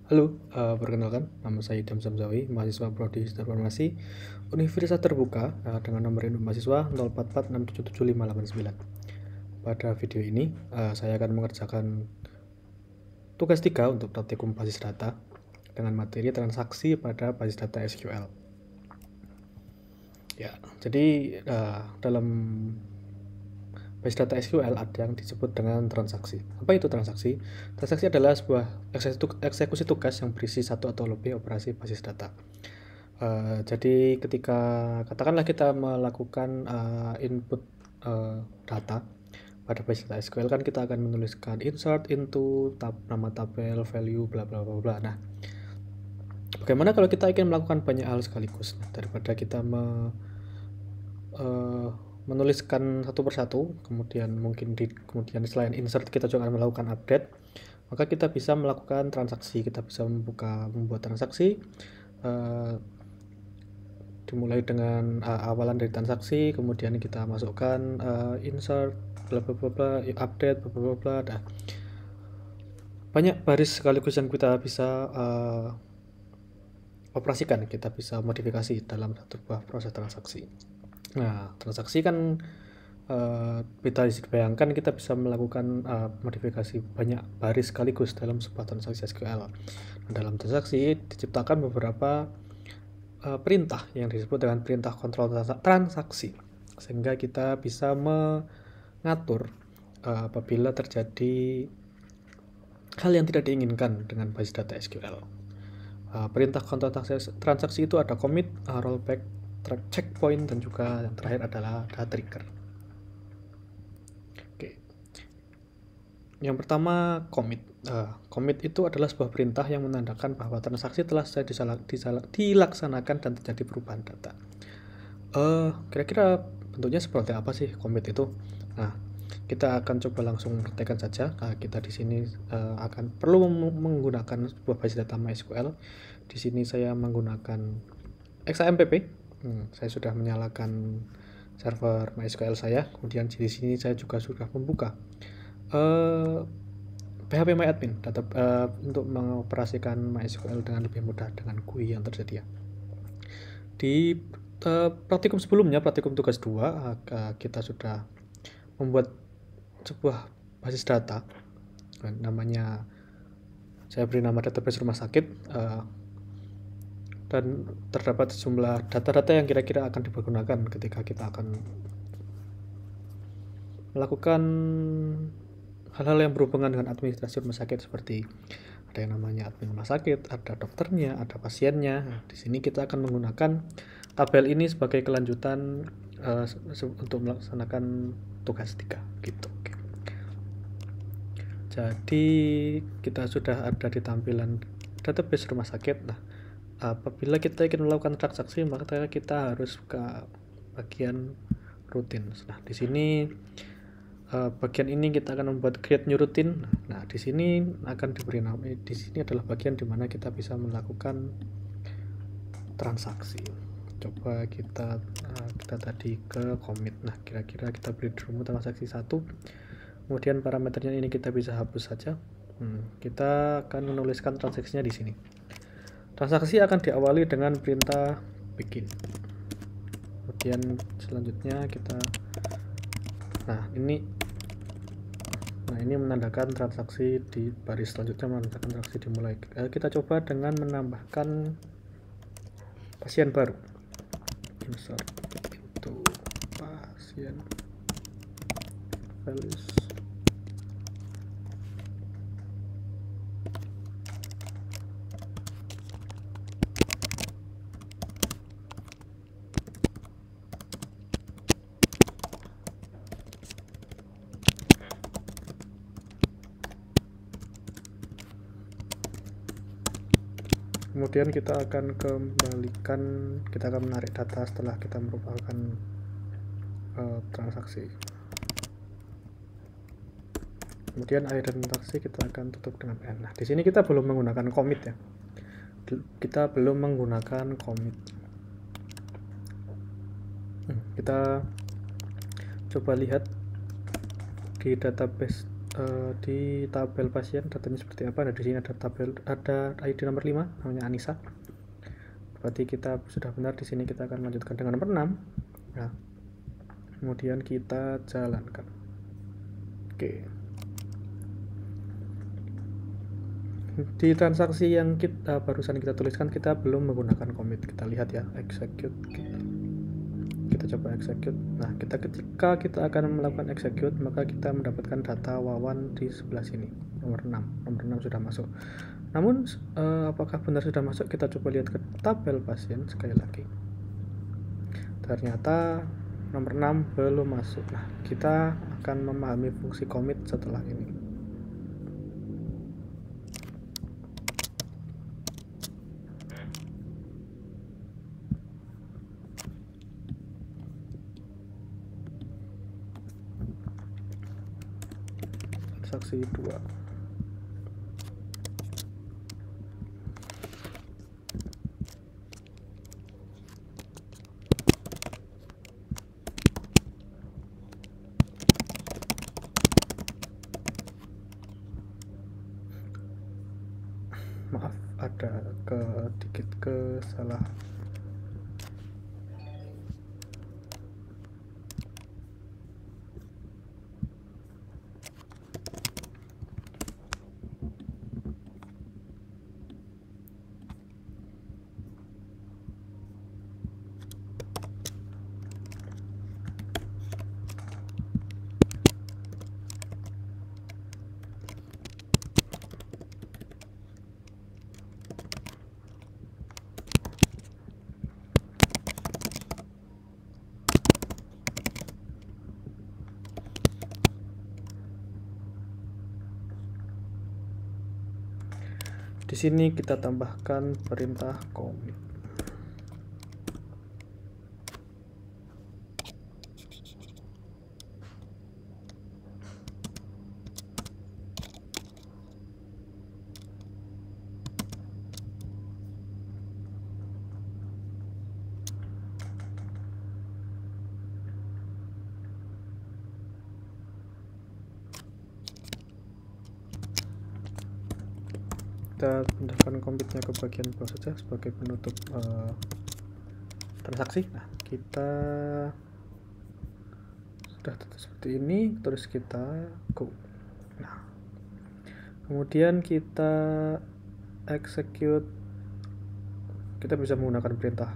Halo, perkenalkan, nama saya Idham Samsawi, mahasiswa Prodi Sistem Informasi Universitas Terbuka dengan nomor induk mahasiswa 0446777589. Pada video ini, saya akan mengerjakan tugas 3 untuk praktikum basis data dengan materi transaksi pada basis data SQL. Ya, jadi dalam basis data SQL ada yang disebut dengan transaksi. Apa itu transaksi? Transaksi adalah sebuah eksekusi tugas yang berisi satu atau lebih operasi basis data. Jadi ketika katakanlah kita melakukan input data pada basis data SQL, kan kita akan menuliskan insert into nama tabel, value, bla bla bla bla. Nah, bagaimana kalau kita ingin melakukan banyak hal sekaligus? Nah, daripada kita menuliskan satu persatu, kemudian mungkin kemudian selain insert kita juga akan melakukan update, maka kita bisa melakukan transaksi. Kita bisa membuat transaksi dimulai dengan awalan dari transaksi, kemudian kita masukkan insert bla bla bla bla, update bla bla bla. Nah, banyak baris sekaligus yang kita bisa operasikan, kita bisa modifikasi dalam satu buah proses transaksi. Nah, transaksi kan kita bayangkan kita bisa melakukan modifikasi banyak baris sekaligus dalam sebuah transaksi SQL. Nah, dalam transaksi diciptakan beberapa perintah yang disebut dengan perintah kontrol transaksi, sehingga kita bisa mengatur apabila terjadi hal yang tidak diinginkan dengan basis data SQL. Perintah kontrol transaksi itu ada commit, rollback, checkpoint, dan juga yang terakhir adalah trigger. Oke. Yang pertama, commit. Commit itu adalah sebuah perintah yang menandakan bahwa transaksi telah dilaksanakan dan terjadi perubahan data. Kira-kira bentuknya seperti apa sih commit itu? Nah, kita akan coba langsung praktekkan saja. Kita di sini akan perlu menggunakan sebuah basis data MySQL. Di sini saya menggunakan XAMPP. Saya sudah menyalakan server MySQL saya. Kemudian di sini saya juga sudah membuka phpMyAdmin untuk mengoperasikan MySQL dengan lebih mudah dengan GUI yang tersedia. Di praktikum sebelumnya, praktikum tugas 2, kita sudah membuat sebuah basis data, namanya saya beri nama database rumah sakit, dan terdapat sejumlah data-data yang kira-kira akan dipergunakan ketika kita akan melakukan hal-hal yang berhubungan dengan administrasi rumah sakit, seperti ada yang namanya admin rumah sakit, ada dokternya, ada pasiennya. Di sini kita akan menggunakan tabel ini sebagai kelanjutan untuk melaksanakan tugas 3 gitu. Jadi kita sudah ada di tampilan database rumah sakit. Nah, apabila kita ingin melakukan transaksi, maka kita harus ke bagian rutin. Nah, di sini bagian ini kita akan membuat create new routine. Nah, di sini akan diberi nama. Di sini adalah bagian dimana kita bisa melakukan transaksi. Coba kita tadi ke commit. Nah, kira-kira kita beri dulu transaksi 1. Kemudian parameternya ini kita bisa hapus saja. Kita akan menuliskan transaksinya di sini. Transaksi akan diawali dengan perintah begin. Kemudian selanjutnya kita ini menandakan transaksi di baris selanjutnya, menandakan transaksi dimulai. Kita coba dengan menambahkan pasien baru. Insert into pasien values. Kemudian kita akan kita akan menarik data setelah kita merupakan transaksi. Kemudian akhir transaksi kita akan tutup dengan N. Nah, di sini kita belum menggunakan commit ya. Kita belum menggunakan commit. Kita coba lihat di database di tabel pasien datanya seperti apa. Nah, di sini ada ID nomor 5 namanya Anissa. Berarti kita sudah benar. Di sini kita akan lanjutkan dengan nomor 6. Nah, kemudian kita jalankan. Oke. Di transaksi yang barusan kita tuliskan, kita belum menggunakan commit. Kita lihat ya, execute. Kita coba execute. Nah, ketika kita akan melakukan execute, maka kita mendapatkan data Wawan di sebelah sini, nomor 6. Nomor 6 sudah masuk. Namun apakah benar sudah masuk? Kita coba lihat ke tabel pasien sekali lagi. Ternyata nomor 6 belum masuk. Nah, kita akan memahami fungsi commit setelah ini. Transaksi 2. Maaf, ada sedikit kesalahan. Di sini kita tambahkan perintah commit. Kita pindahkan commitnya ke bagian bawah saja sebagai penutup transaksi. Nah, kita sudah seperti ini, terus kita go. Nah, kemudian kita execute. Kita bisa menggunakan perintah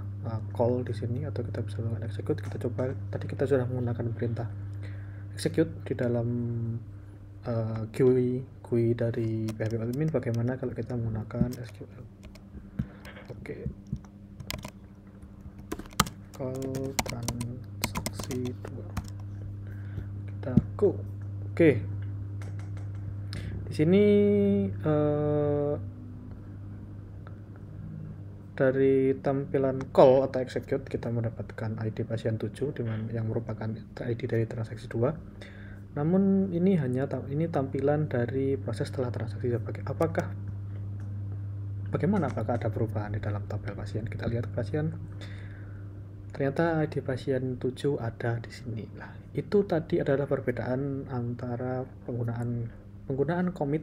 call di sini, atau kita bisa menggunakan execute. Kita coba, tadi kita sudah menggunakan perintah execute di dalam GUI dari PHP admin. Bagaimana kalau kita menggunakan SQL? Oke. Call transaksi 2. Kita go. Oke. Di sini dari tampilan call atau execute kita mendapatkan ID pasien 7 yang merupakan ID dari transaksi 2. Namun ini tampilan dari proses setelah transaksi. Bagaimana apakah ada perubahan di dalam tabel pasien? Kita lihat pasien. Ternyata ID pasien 7 ada di sini. Nah, itu tadi adalah perbedaan antara penggunaan commit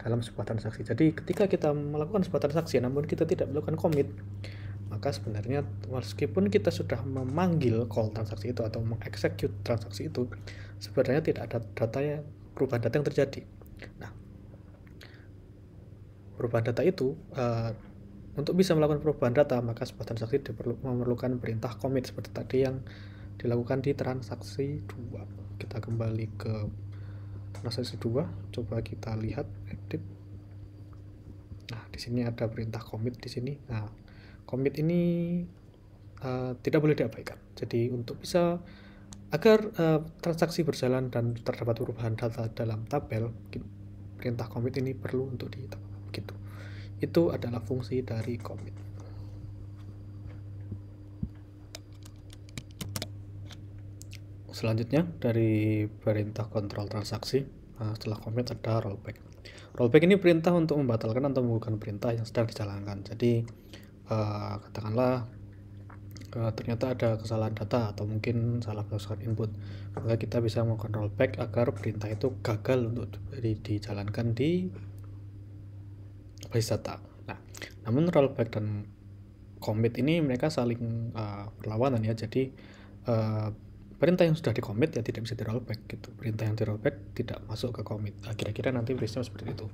dalam sebuah transaksi. Jadi ketika kita melakukan sebuah transaksi namun kita tidak melakukan commit, maka sebenarnya meskipun kita sudah memanggil call transaksi itu atau mengexecute transaksi itu, sebenarnya tidak ada perubahan data yang terjadi. Nah, perubahan data itu untuk bisa melakukan perubahan data, maka sebuah transaksi memerlukan perintah commit seperti tadi yang dilakukan di transaksi 2. Kita kembali ke transaksi 2, coba kita lihat edit. Nah, di sini ada perintah commit di sini. Nah, commit ini tidak boleh diabaikan. Jadi untuk bisa agar transaksi berjalan dan terdapat perubahan data dalam tabel, perintah commit ini perlu untuk ditambahkan begitu. Itu adalah fungsi dari commit. Selanjutnya dari perintah kontrol transaksi, setelah commit ada rollback. Rollback ini perintah untuk membatalkan atau menggugurkan perintah yang sedang dijalankan. Jadi katakanlah ternyata ada kesalahan data atau mungkin salah masukkan input, maka kita bisa melakukan rollback agar perintah itu gagal untuk dijalankan di basis data. Nah, namun rollback dan commit ini mereka saling berlawanan ya. Jadi perintah yang sudah di commit ya tidak bisa di rollback gitu, perintah yang di rollback tidak masuk ke commit. Nah, kira-kira nanti prinsipnya seperti itu.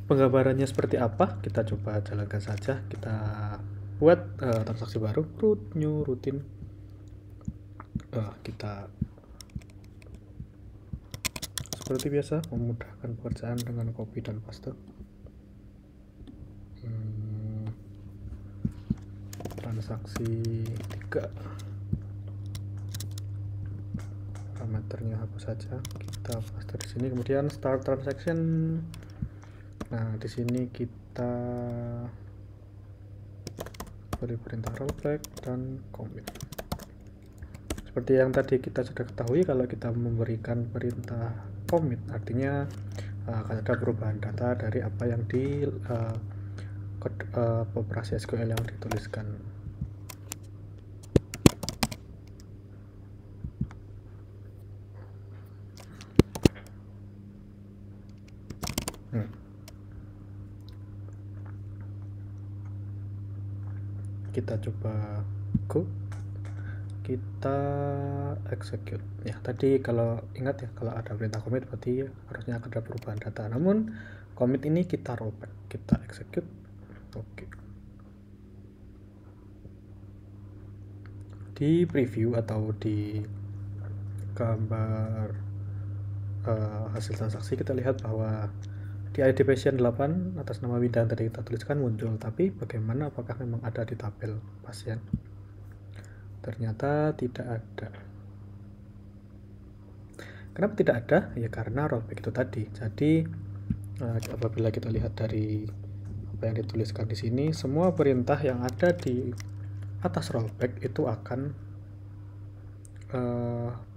Penggambarannya seperti apa, kita coba jalankan saja. Kita buat transaksi baru, root new routine. Kita seperti biasa memudahkan pekerjaan dengan copy dan paste. Transaksi 3, parameternya hapus saja, kita paste di sini. Kemudian start transaction. Nah, di sini kita beri perintah rollback dan commit. Seperti yang tadi kita sudah ketahui, kalau kita memberikan perintah commit artinya akan ada perubahan data dari apa yang di operasi SQL yang dituliskan. Kita coba go, kita execute ya. Tadi kalau ingat ya, kalau ada perintah commit berarti harusnya akan ada perubahan data, namun commit ini kita rollback, kita execute. Oke. Di preview atau di gambar hasil transaksi kita lihat bahwa di ID pasien 8 atas nama Winda yang tadi kita tuliskan muncul, tapi bagaimana, apakah memang ada di tabel pasien? Ternyata tidak ada. Kenapa tidak ada? Ya karena rollback itu tadi. Jadi apabila kita lihat dari apa yang dituliskan di sini, semua perintah yang ada di atas rollback itu akan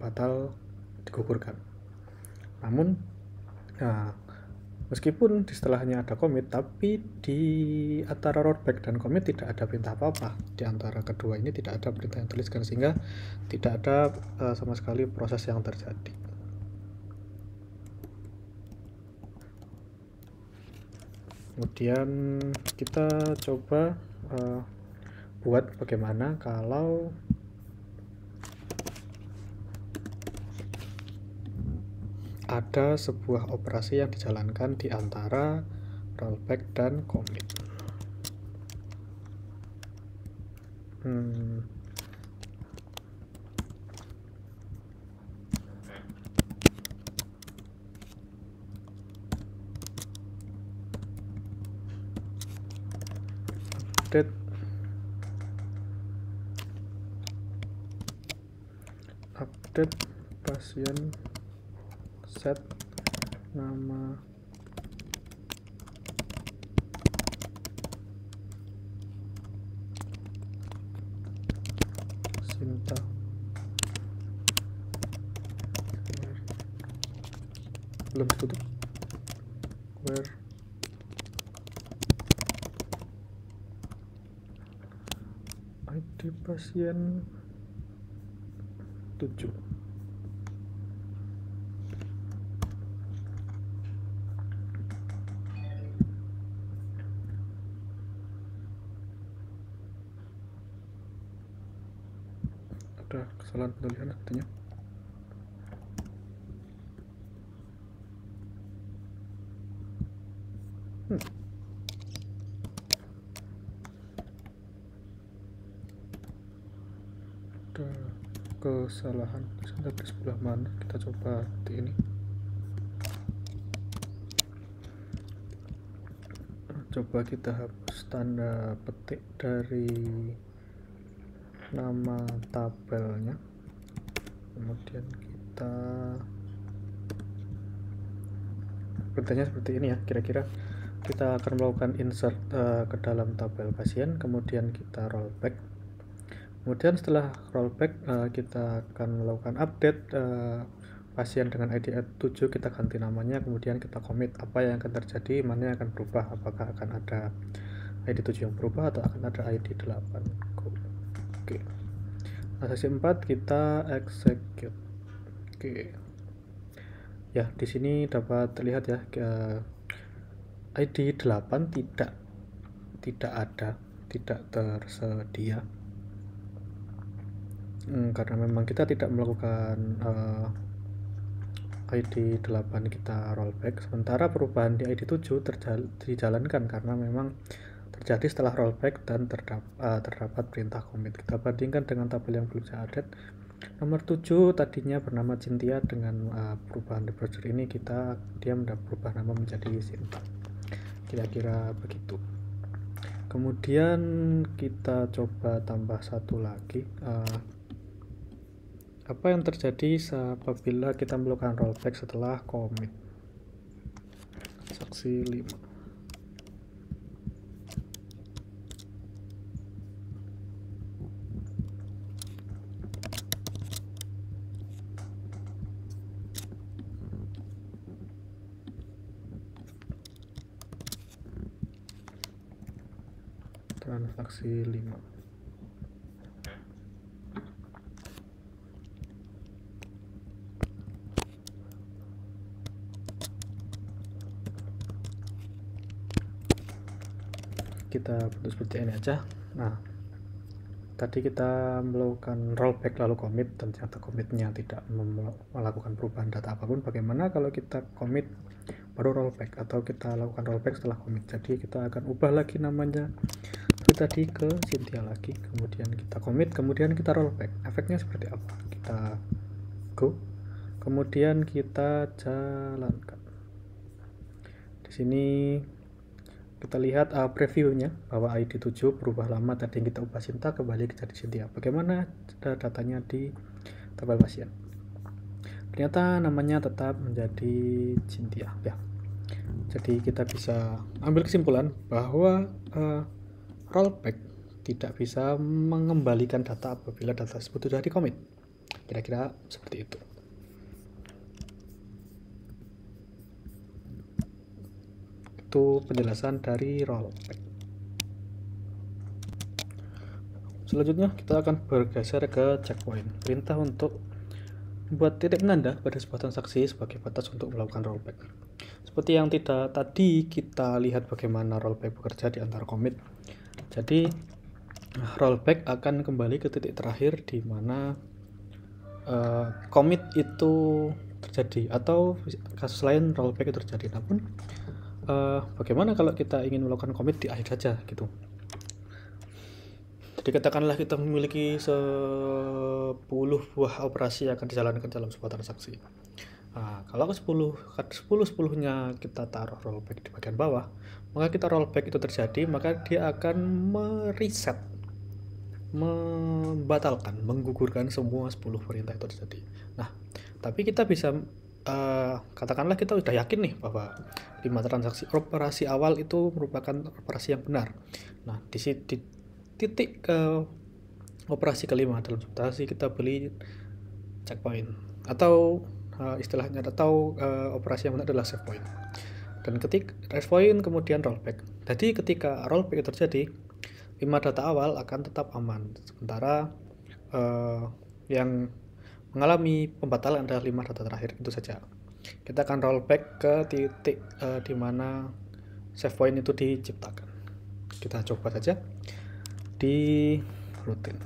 batal digugurkan. Namun meskipun di setelahnya ada commit, tapi di antara rollback dan commit tidak ada perintah apa-apa. Di antara kedua ini tidak ada perintah yang dituliskan, sehingga tidak ada sama sekali proses yang terjadi. Kemudian kita coba buat bagaimana kalau ada sebuah operasi yang dijalankan di antara rollback dan commit. Update pasien set nama Sinta belum ditutup, where ID pasien 7. Ada kesalahan penulisan artinya. Ada kesalahan di sebelah mana, kita coba di ini. Coba kita hapus tanda petik dari nama tabelnya, kemudian kita perintahnya seperti ini ya. Kira-kira kita akan melakukan insert ke dalam tabel pasien, kemudian kita rollback. Kemudian setelah rollback kita akan melakukan update pasien dengan ID 7, kita ganti namanya, kemudian kita commit apa yang akan terjadi, mana yang akan berubah, apakah akan ada ID 7 yang berubah atau akan ada ID 8. Oke. Transaksi 4 kita execute. Oke. Ya, di sini dapat terlihat ya, ID 8 tidak ada, tidak tersedia. Karena memang kita tidak melakukan ID 8 kita rollback, sementara perubahan di ID 7 dijalankan karena memang terjadi setelah rollback dan terdapat perintah commit. Kita bandingkan dengan tabel yang belum saya update. Nomor 7 tadinya bernama Cynthia, dengan perubahan di browser ini dia berubah nama menjadi Sinta. Kira-kira begitu. Kemudian kita coba tambah satu lagi. Apa yang terjadi apabila kita melakukan rollback setelah commit? Transaksi 5. Transaksi 5. Kita bentuk seperti ini aja. Nah, tadi kita melakukan rollback lalu commit dan ternyata commitnya tidak melakukan perubahan data apapun. Bagaimana kalau kita commit baru rollback, atau kita lakukan rollback setelah commit? Jadi kita akan ubah lagi namanya seperti tadi ke Cynthia lagi, kemudian kita commit, kemudian kita rollback. Efeknya seperti apa? Kita go, kemudian kita jalankan. Di sini kita lihat previewnya bahwa ID 7 berubah lama, tadi yang kita ubah Sinta kembali jadi Cynthia. Bagaimana datanya di tabel pasien? Ternyata namanya tetap menjadi Cynthia ya. Jadi kita bisa ambil kesimpulan bahwa rollback tidak bisa mengembalikan data apabila data tersebut sudah di commit. Kira-kira seperti itu. Itu penjelasan dari rollback. Selanjutnya kita akan bergeser ke checkpoint, perintah untuk membuat titik penanda pada sebuah transaksi sebagai batas untuk melakukan rollback. Seperti yang tadi kita lihat bagaimana rollback bekerja di antara commit. Jadi rollback akan kembali ke titik terakhir di mana commit itu terjadi, atau kasus lain rollback itu terjadi. Namun bagaimana kalau kita ingin melakukan commit di akhir saja gitu? Jadi katakanlah kita memiliki 10 buah operasi yang akan dijalankan dalam sebuah transaksi. Nah, kalau ke 10-10-nya kita taruh rollback di bagian bawah, maka kita rollback itu terjadi, maka dia akan mereset, membatalkan, menggugurkan semua 10 perintah itu terjadi. Nah, tapi kita bisa katakanlah kita sudah yakin nih bahwa 5 transaksi operasi awal itu merupakan operasi yang benar. Nah, di titik operasi kelima dalam substansi kita beli checkpoint, atau istilahnya, atau operasi yang benar adalah save point. Dan ketika save point kemudian rollback. Jadi ketika rollback itu terjadi, 5 data awal akan tetap aman, sementara yang mengalami pembatalan adalah 5 data terakhir. Itu saja. Kita akan rollback ke titik di mana save point itu diciptakan. Kita coba saja di rutin.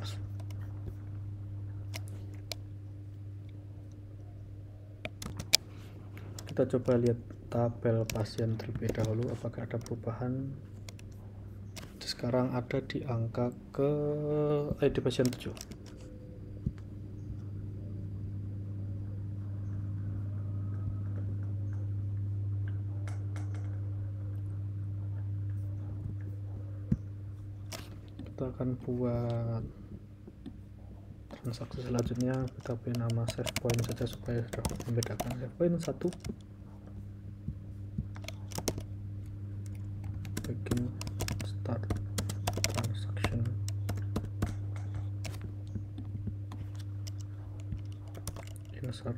Kita coba lihat tabel pasien terlebih dahulu, apakah ada perubahan. Sekarang ada di angka ke ID pasien 7. Kita akan buat transaksi selanjutnya, kita beri nama save point saja supaya sudah membedakan. Save point 1, begin start transaction, insert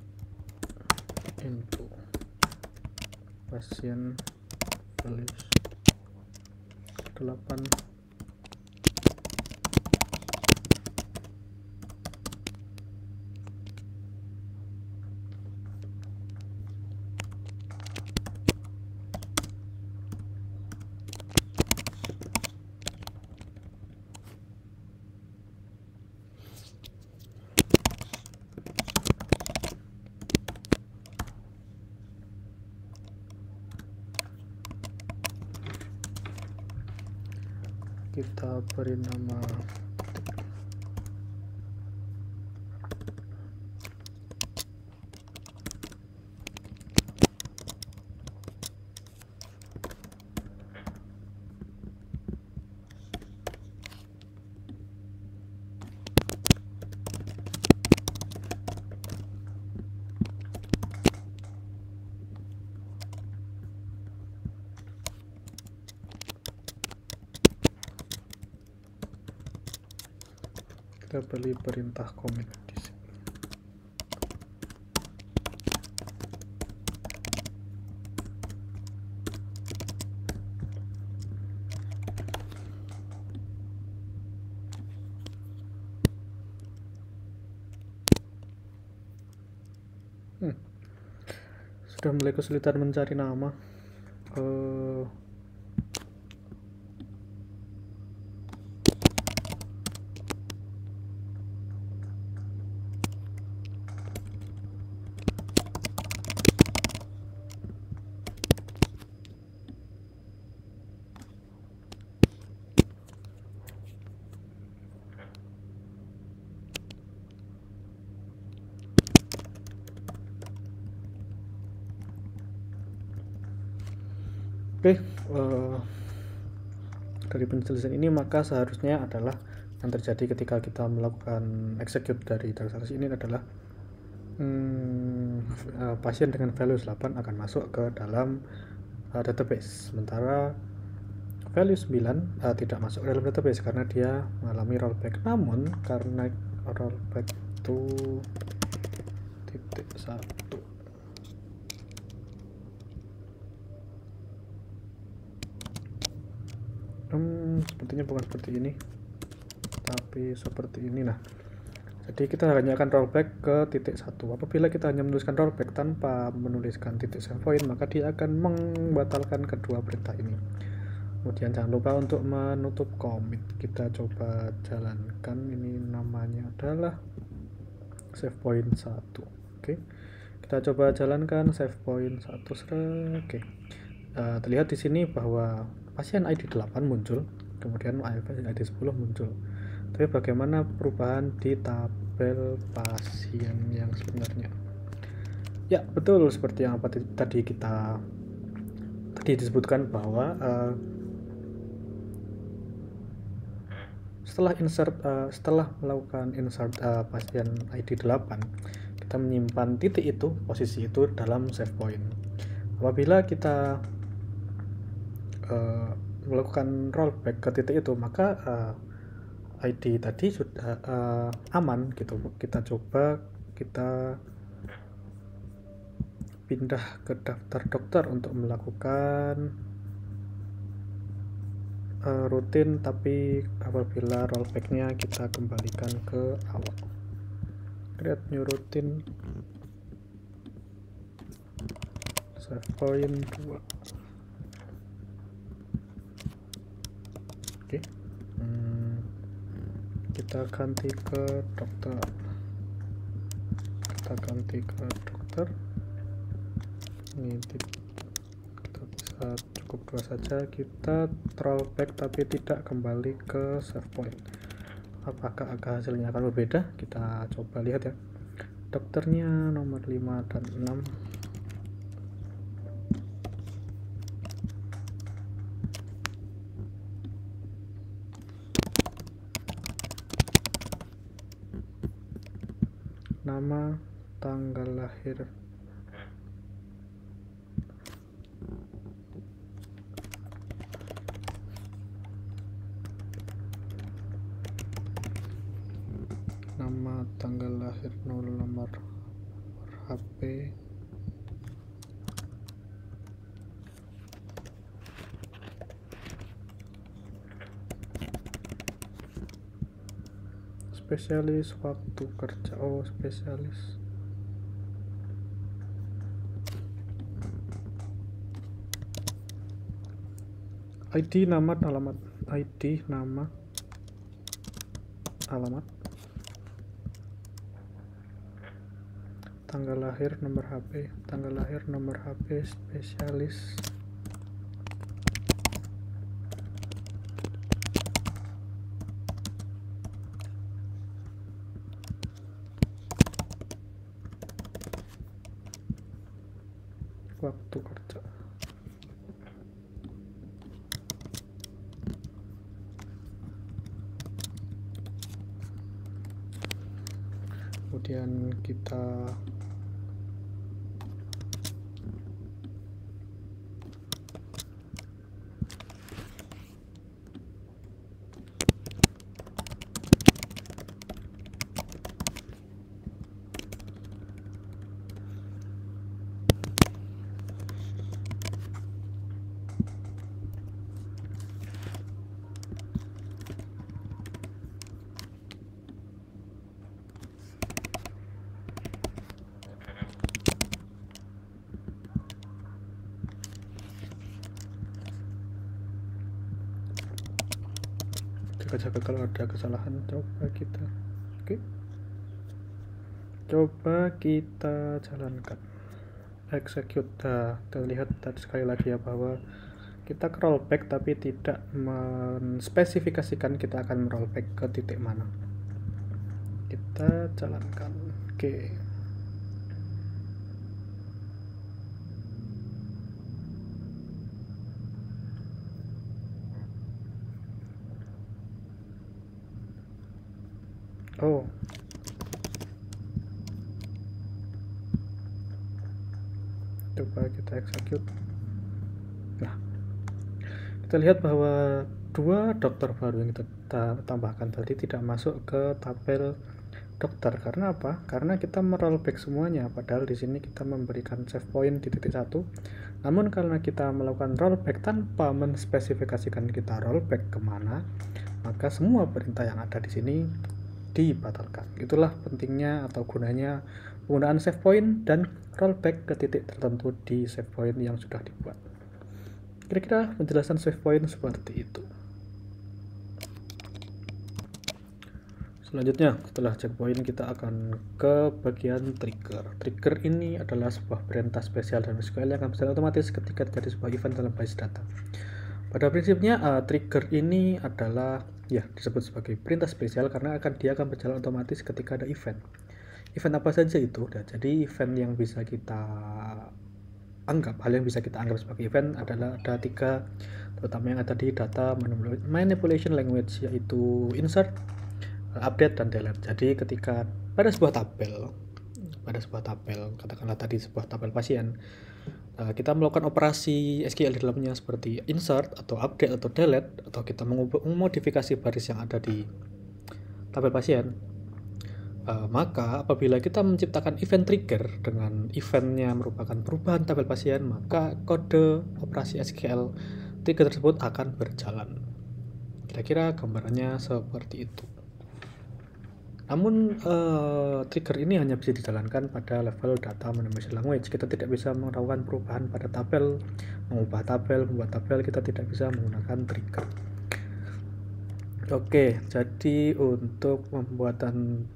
into pasien values 8, kita beri nama kita beli perintah commit di sini. Sudah mulai kesulitan mencari nama. Oke, dari penjelasan ini maka seharusnya adalah yang terjadi ketika kita melakukan execute dari transaksi ini adalah pasien dengan value 8 akan masuk ke dalam database, sementara value 9 tidak masuk ke dalam database karena dia mengalami rollback. Namun karena rollback itu titik 1, sepertinya bukan seperti ini tapi seperti ini. Nah, jadi kita hanya akan rollback ke titik 1. Apabila kita hanya menuliskan rollback tanpa menuliskan titik save point, maka dia akan membatalkan kedua perintah ini. Kemudian jangan lupa untuk menutup commit. Kita coba jalankan, ini namanya adalah save point 1. Oke, kita coba jalankan save point 1. Oke, terlihat di sini bahwa pasien ID 8 muncul, kemudian ID 10 muncul. Tapi bagaimana perubahan di tabel pasien yang sebenarnya? Ya, betul seperti yang tadi disebutkan bahwa setelah melakukan insert pasien ID 8, kita menyimpan titik itu, posisi itu dalam save point. Apabila kita melakukan rollback ke titik itu, maka ID tadi sudah aman gitu. Kita coba kita pindah ke daftar dokter untuk melakukan rutin, tapi apabila rollbacknya kita kembalikan ke awal, create new routine, save point 2. Oke, kita ganti ke dokter. Ini kita bisa cukup 2 saja. Kita rollback tapi tidak kembali ke save point. Apakah hasilnya akan berbeda? Kita coba lihat ya. Dokternya nomor 5 dan 6. Nama, tanggal lahir, nomor HP, spesialis, waktu kerja, spesialis, ID, nama, alamat, ID, nama, alamat, tanggal lahir, nomor HP, spesialis, kemudian kita jaga-jaga kalau ada kesalahan. Coba kita jalankan, execute. Terlihat tadi sekali lagi ya bahwa kita rollback tapi tidak menspesifikasikan kita akan rollback ke titik mana. Kita jalankan. Oke. Oh, coba kita execute. Nah, kita lihat bahwa dua dokter baru yang kita tambahkan tadi tidak masuk ke tabel dokter. Karena apa? Karena kita merollback semuanya, padahal di sini kita memberikan save point di titik 1. Namun karena kita melakukan rollback tanpa menspesifikasikan kita rollback kemana, maka semua perintah yang ada di sini dibatalkan. Itulah pentingnya atau gunanya penggunaan save point dan rollback ke titik tertentu di save point yang sudah dibuat. Kira-kira penjelasan save point seperti itu. Selanjutnya, setelah checkpoint kita akan ke bagian trigger. Trigger ini adalah sebuah perintah spesial dalam SQL yang akan berjalan otomatis ketika terjadi sebuah event dalam base data. Pada prinsipnya, trigger ini adalah disebut sebagai perintah spesial karena dia akan berjalan otomatis ketika ada event. Event apa saja itu? Jadi event yang bisa kita anggap, hal yang bisa kita anggap sebagai event adalah ada 3, terutama yang ada di data manipulation language, yaitu insert, update, dan delete. Jadi ketika pada sebuah tabel, katakanlah tadi sebuah tabel pasien, kita melakukan operasi SQL di dalamnya seperti insert atau update atau delete, atau kita memodifikasi baris yang ada di tabel pasien, maka apabila kita menciptakan event trigger dengan eventnya merupakan perubahan tabel pasien, maka kode operasi SQL trigger tersebut akan berjalan. Kira-kira gambarannya seperti itu. Namun trigger ini hanya bisa dijalankan pada level data manipulation language. Kita tidak bisa melakukan perubahan pada tabel, mengubah tabel, membuat tabel, kita tidak bisa menggunakan trigger. Oke, jadi untuk pembuatan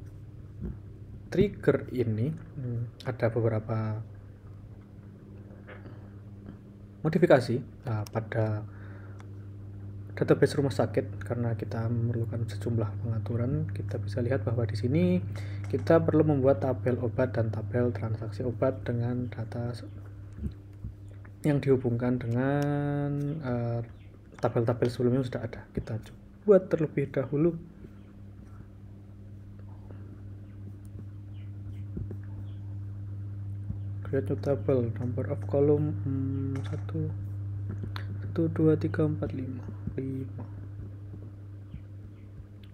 trigger ini ada beberapa modifikasi pada database rumah sakit. Karena kita memerlukan sejumlah pengaturan, kita bisa lihat bahwa di sini kita perlu membuat tabel obat dan tabel transaksi obat dengan data yang dihubungkan dengan tabel-tabel sebelumnya sudah ada. Kita buat terlebih dahulu. Create new table, number of column 1 2 3 4 5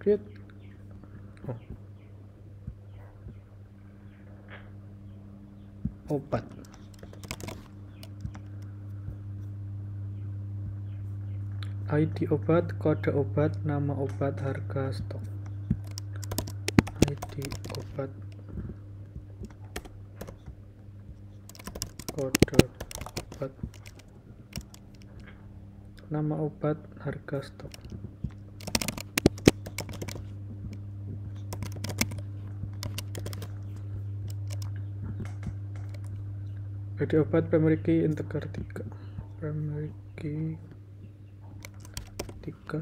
create obat. ID obat, kode obat, nama obat, harga stok. ID obat, kode obat, nama obat, harga stok. ID obat primary key integer 3, primary key 3,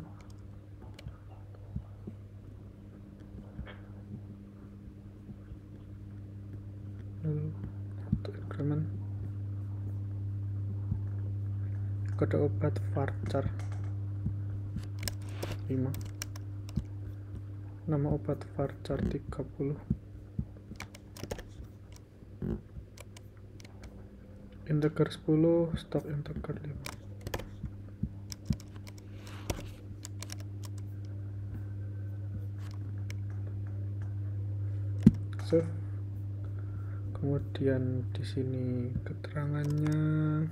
untuk increment. Kode obat varchar 5, nama obat varchar 30, integer 10, stop integer 5. Save. Kemudian di sini keterangannya,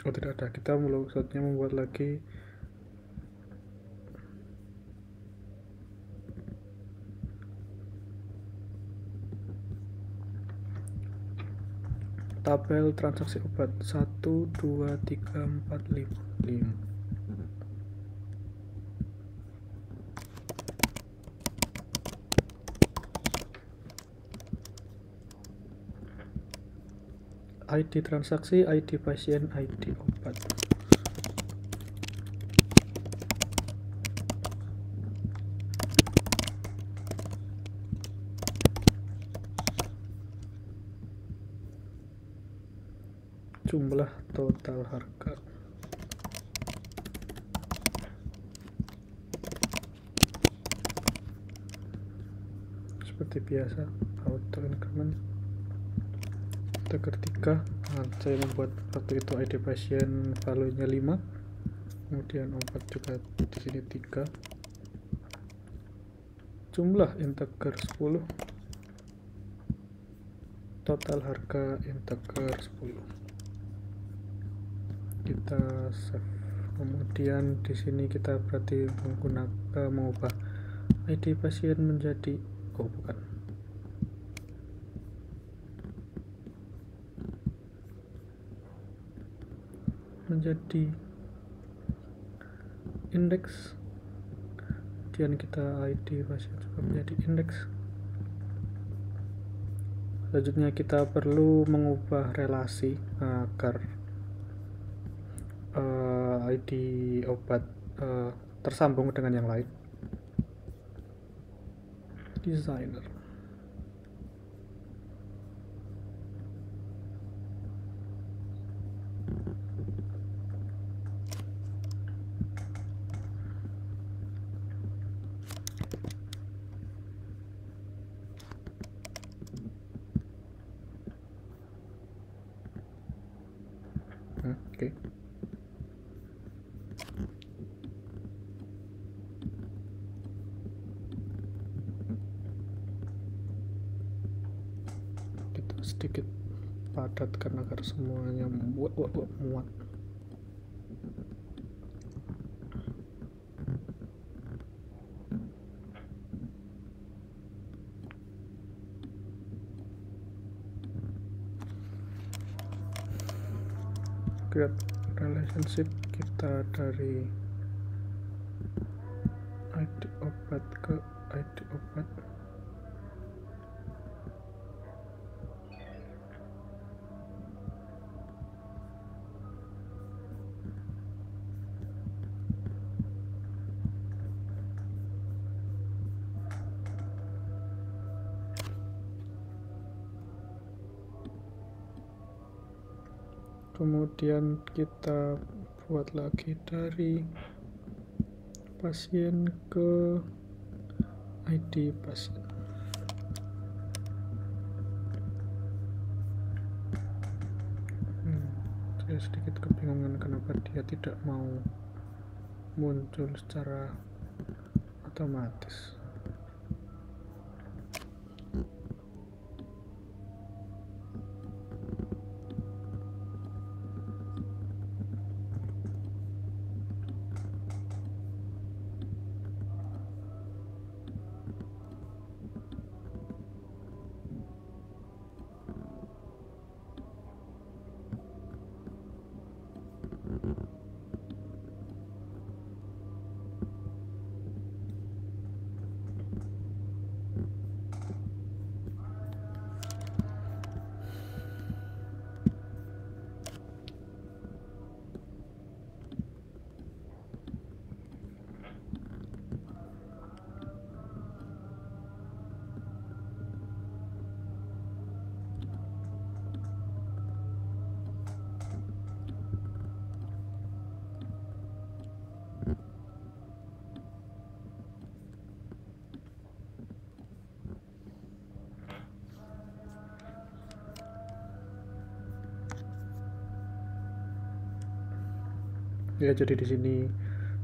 oh tidak ada, kita saatnya membuat lagi tabel transaksi obat 1, 2, 3, 4, 5. ID transaksi, ID pasien, ID obat. Jumlah total harga. Seperti biasa, auto increment. Integer 3. Nah, saya membuat waktu itu ID pasien value-nya 5. Kemudian obat juga di sini 3. Jumlah integer 10. Total harga integer 10. Kita save. Kemudian di sini kita berarti mengubah ID pasien menjadi menjadi indeks. Kemudian kita ID pasien juga menjadi indeks. Selanjutnya kita perlu mengubah relasi agar ID obat tersambung dengan yang lain. Designer. Oke. Kita sedikit padatkan agar semuanya muat. Create relationship kita dari ID obat ke ID obat. Kemudian kita buat lagi dari pasien ke ID pasien. Saya sedikit kebingungan kenapa dia tidak mau muncul secara otomatis. Ya, jadi di sini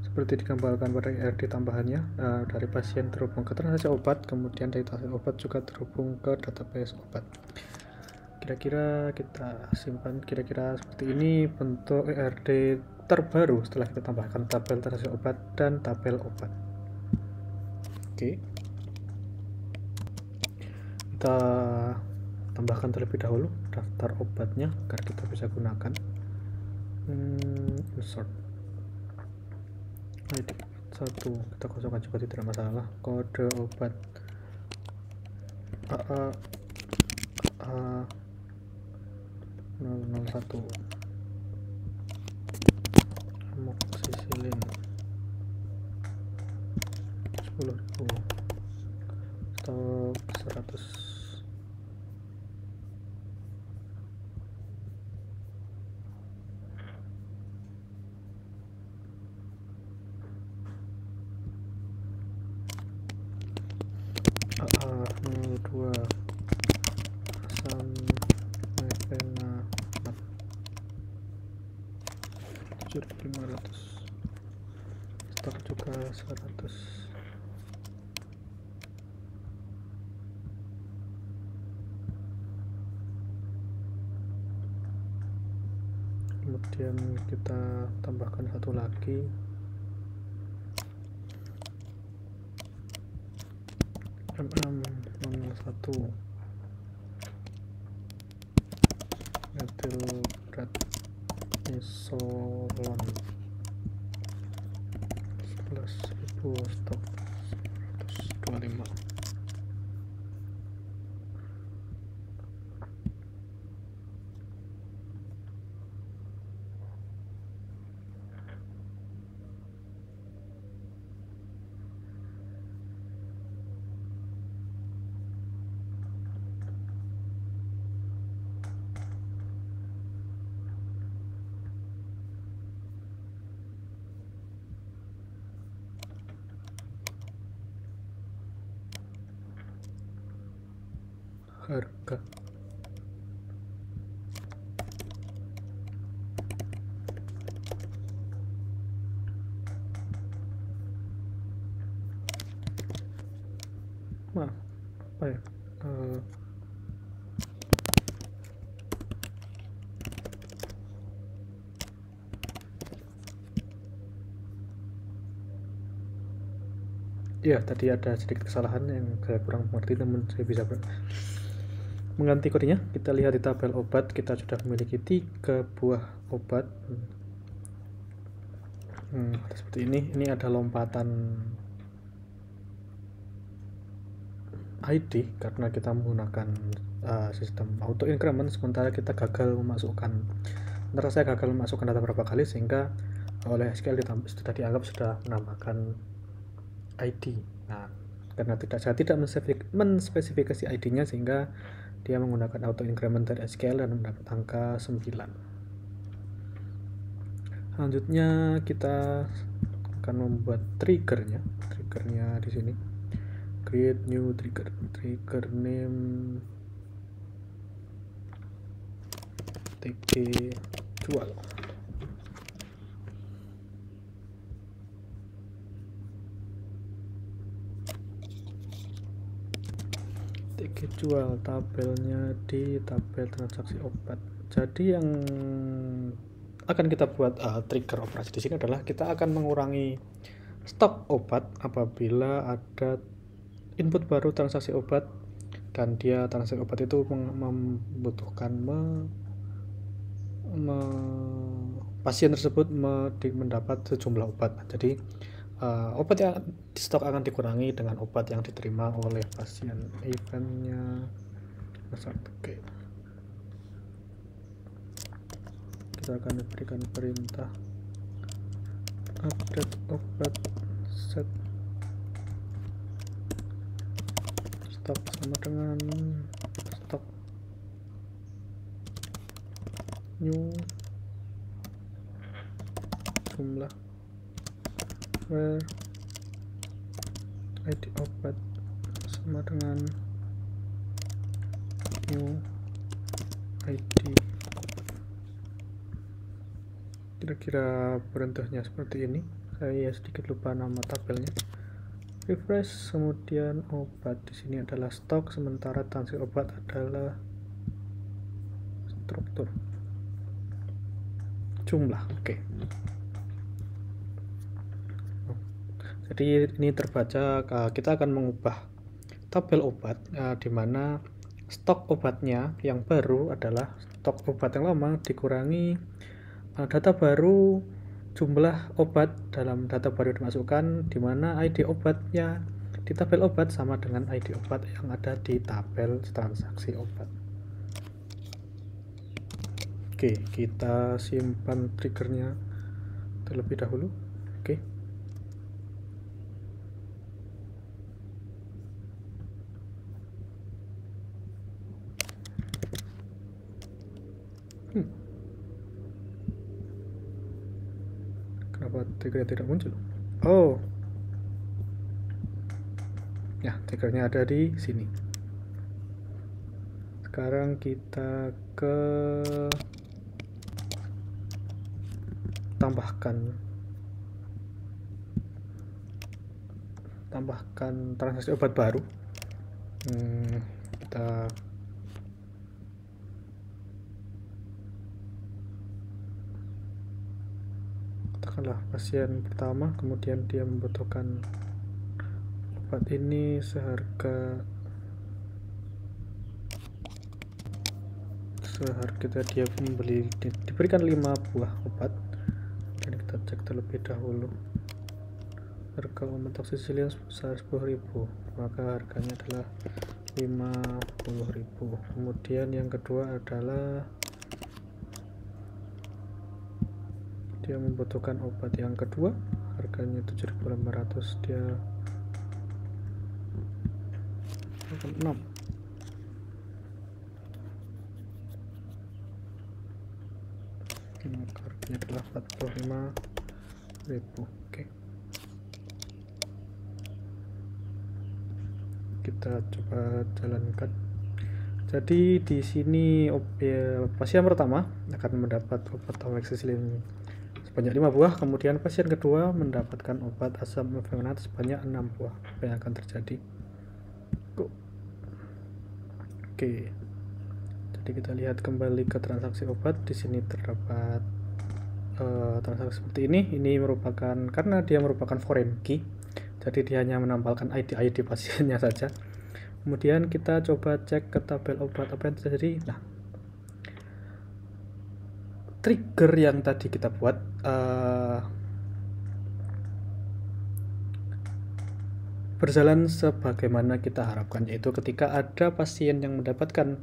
seperti digambarkan pada IRD tambahannya, dari pasien terhubung ke transaksi obat, kemudian dari transaksi obat juga terhubung ke database obat. Kira-kira kita simpan kira-kira seperti ini bentuk IRD terbaru setelah kita tambahkan tabel transaksi obat dan tabel obat. Oke, kita tambahkan terlebih dahulu daftar obatnya agar kita bisa gunakan. Insert ID 1 kita kosongkan juga tidak masalah. Kode obat AA 001 amoxicillin 10.000 stok 100. AA02 asam mefenamat 7.500 stok juga 100. Kemudian kita tambahkan satu lagi, MM01 metilprednisolon 11.000 stok 125. Harga apa ya, ya tadi ada sedikit kesalahan yang saya kurang mengerti, namun saya bisa mengganti kodenya. Kita lihat di tabel obat, kita sudah memiliki 3 buah obat. Seperti ini ada lompatan ID karena kita menggunakan sistem auto increment, sementara kita gagal memasukkan, antara saya gagal memasukkan data berapa kali sehingga oleh SQL sudah dianggap sudah menambahkan ID. Nah, karena saya tidak menspesifikasi ID-nya sehingga dia menggunakan auto increment dari SQL dan mendapat angka 9. Selanjutnya kita akan membuat triggernya di sini. Create new trigger name TG jual. TG jual, tabelnya di tabel transaksi obat. Jadi yang akan kita buat trigger operasi di sini adalah kita akan mengurangi stok obat apabila ada input baru transaksi obat dan dia transaksi obat itu membutuhkan pasien tersebut mendapat sejumlah obat. Jadi obat yang di stok akan dikurangi dengan obat yang diterima oleh pasien. Eventnya oke. Kita akan diberikan perintah update obat set stok sama dengan stok new jumlah where ID obat sama dengan new ID Kira-kira bentuknya seperti ini. Saya sedikit lupa nama tabelnya. Refresh, kemudian obat di sini adalah stok, sementara transaksi obat adalah struktur jumlah. Oke. Jadi ini terbaca, kita akan mengubah tabel obat di mana stok obatnya yang baru adalah stok obat yang lama dikurangi data baru, jumlah obat dalam data baru dimasukkan, di mana ID obatnya di tabel obat sama dengan ID obat yang ada di tabel transaksi obat. Oke, kita simpan triggernya terlebih dahulu. Oke. Kenapa triggernya tidak muncul? Oh, ya, triggernya ada di sini. Sekarang kita ke tambahkan transaksi obat baru. Kita katakanlah pasien pertama, kemudian dia membutuhkan obat ini seharga dia diberikan 5 buah obat. Dan kita cek terlebih dahulu harga ometasicillin sebesar 10.000, maka harganya adalah 50.000. Kemudian yang kedua adalah dia membutuhkan obat yang kedua, harganya 7.500, dia 6. Harganya adalah 45.000. Oke. Kita coba jalankan. Jadi di sini pasien pertama akan mendapat obat amoxicillin sebanyak 5 buah, kemudian pasien kedua mendapatkan obat asam mefenat sebanyak 6 buah. Apa yang akan terjadi? Oke. Jadi kita lihat kembali ke transaksi obat. Di sini terdapat transaksi seperti ini. Ini merupakan, karena dia merupakan foreign key, jadi dia hanya menampilkan ID pasiennya saja. Kemudian kita coba cek ke tabel obat, apa yang terjadi. Nah, trigger yang tadi kita buat berjalan sebagaimana kita harapkan, yaitu ketika ada pasien yang mendapatkan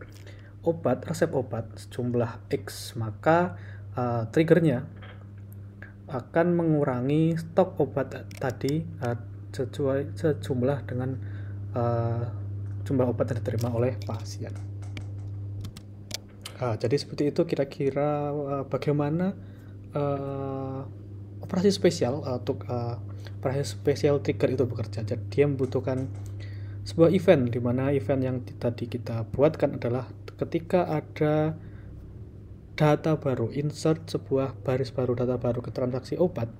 resep obat sejumlah X, maka triggernya akan mengurangi stok obat tadi sejumlah dengan jumlah obat yang diterima oleh pasien. Jadi seperti itu kira-kira bagaimana operasi spesial operasi spesial trigger itu bekerja. Jadi dia membutuhkan sebuah event, di mana event yang tadi kita buatkan adalah ketika ada data baru, insert sebuah baris baru, data baru ke transaksi obat,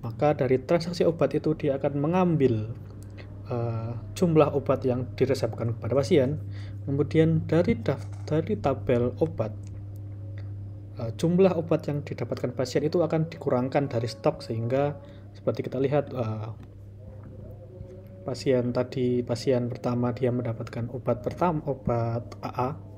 maka dari transaksi obat itu dia akan mengambil jumlah obat yang diresepkan kepada pasien, kemudian dari tabel obat jumlah obat yang didapatkan pasien itu akan dikurangkan dari stok, sehingga seperti kita lihat pasien pertama dia mendapatkan obat AA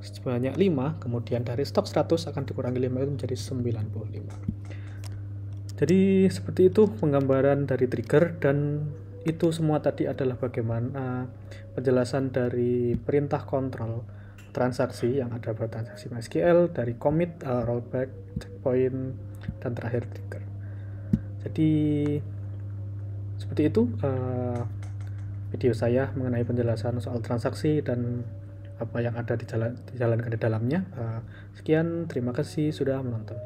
sebanyak 5, kemudian dari stok 100 akan dikurangi 5 itu menjadi 95. Jadi seperti itu penggambaran dari trigger, dan itu semua tadi adalah bagaimana penjelasan dari perintah kontrol transaksi yang ada pada transaksi MySQL, dari commit, rollback, checkpoint, dan terakhir trigger. Jadi seperti itu video saya mengenai penjelasan soal transaksi dan apa yang ada dijalankan di dalamnya. Sekian, terima kasih sudah menonton.